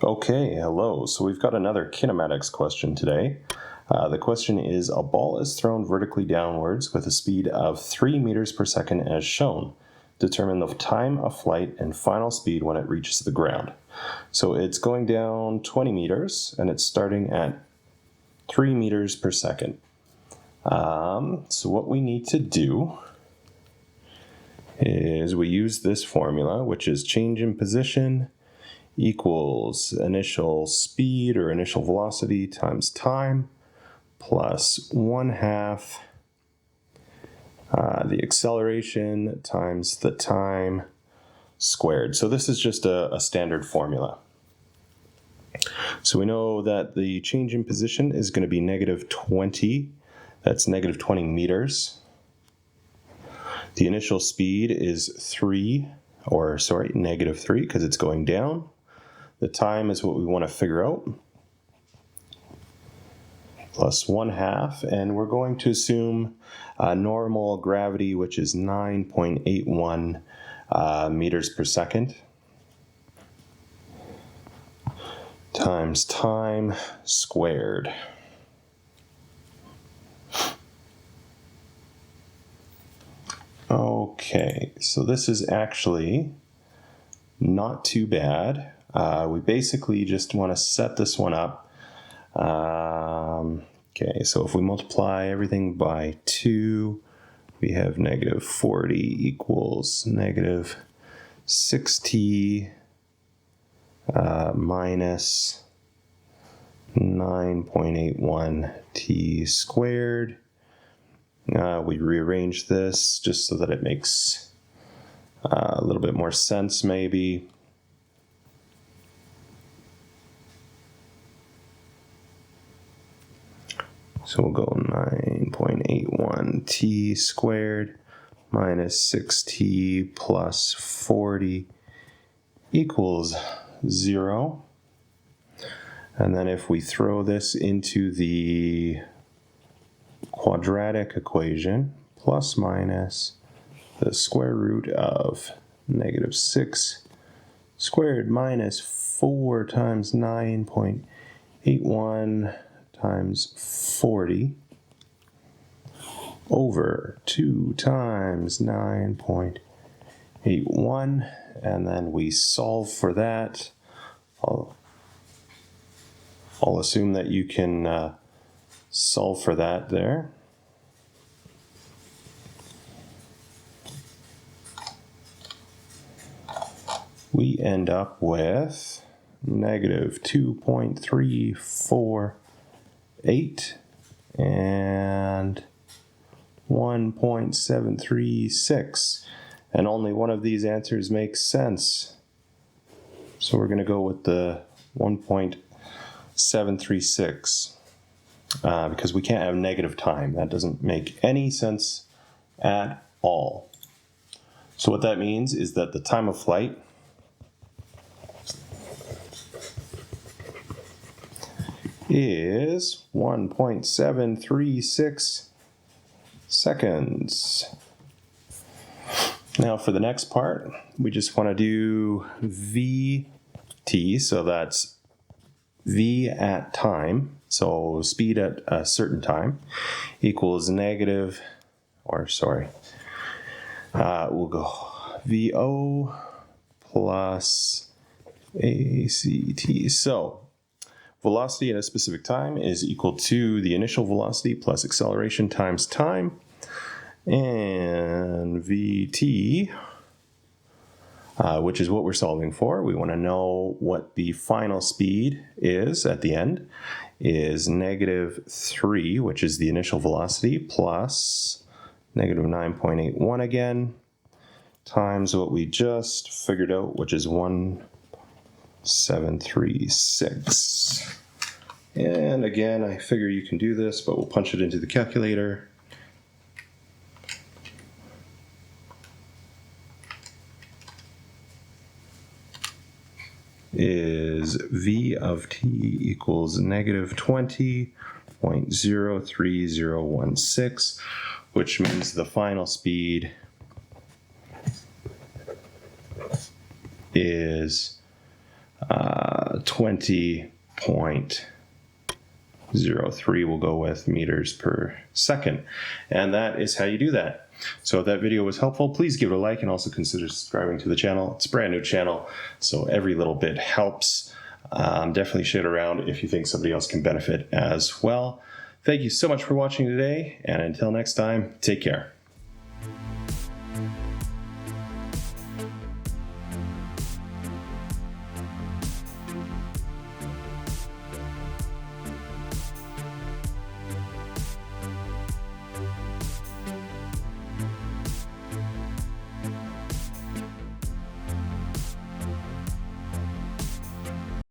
Okay, hello. So we've got another kinematics question today. The question is, a ball is thrown vertically downwards with a speed of 3 meters per second as shown. Determine the time of flight and final speed when it reaches the ground. So it's going down 20 meters and it's starting at 3 meters per second. So what we need to do is we use this formula, which is change in position equals initial speed or initial velocity times time plus 1/2 the acceleration times the time squared. So this is just a standard formula. So we know that the change in position is going to be -20. That's -20 meters. The initial speed is -3 because it's going down. The time is what we want to figure out, plus 1/2, and we're going to assume normal gravity, which is 9.81 meters per second, times time squared. Okay, so this is actually not too bad. We basically just want to set this one up. Okay, so if we multiply everything by 2, we have -40 equals -6t minus 9.81 t squared. We rearrange this just so that it makes a little bit more sense maybe. So we'll go 9.81 t squared minus 6t plus 40 equals 0. And then if we throw this into the quadratic equation, plus minus the square root of -6 squared minus 4 times 9.81 times 40 over 2 times 9.81, and then we solve for that. I'll assume that you can solve for that there. We end up with -2.348 and 1.736, and only one of these answers makes sense. So we're going to go with the 1.736 because we can't have negative time. That doesn't make any sense at all. So what that means is that the time of flight is 1.736 seconds. Now for the next part, we just want to do VT, so that's V at time, so speed at a certain time, equals we'll go VO plus ACT. So velocity at a specific time is equal to the initial velocity plus acceleration times time. And VT, which is what we're solving for, we want to know what the final speed is at the end, is -3, which is the initial velocity, plus -9.81 again, times what we just figured out, which is 1.736. And again, I figure you can do this, but we'll punch it into the calculator. Is V of t equals -20.03016, which means the final speed is 20.03 we'll go with meters per second. And that is how you do that. So if that video was helpful, please give it a like and also consider subscribing to the channel. It's a brand new channel, so every little bit helps. Definitely share it around if you think somebody else can benefit as well. Thank you so much for watching today, and until next time, take care.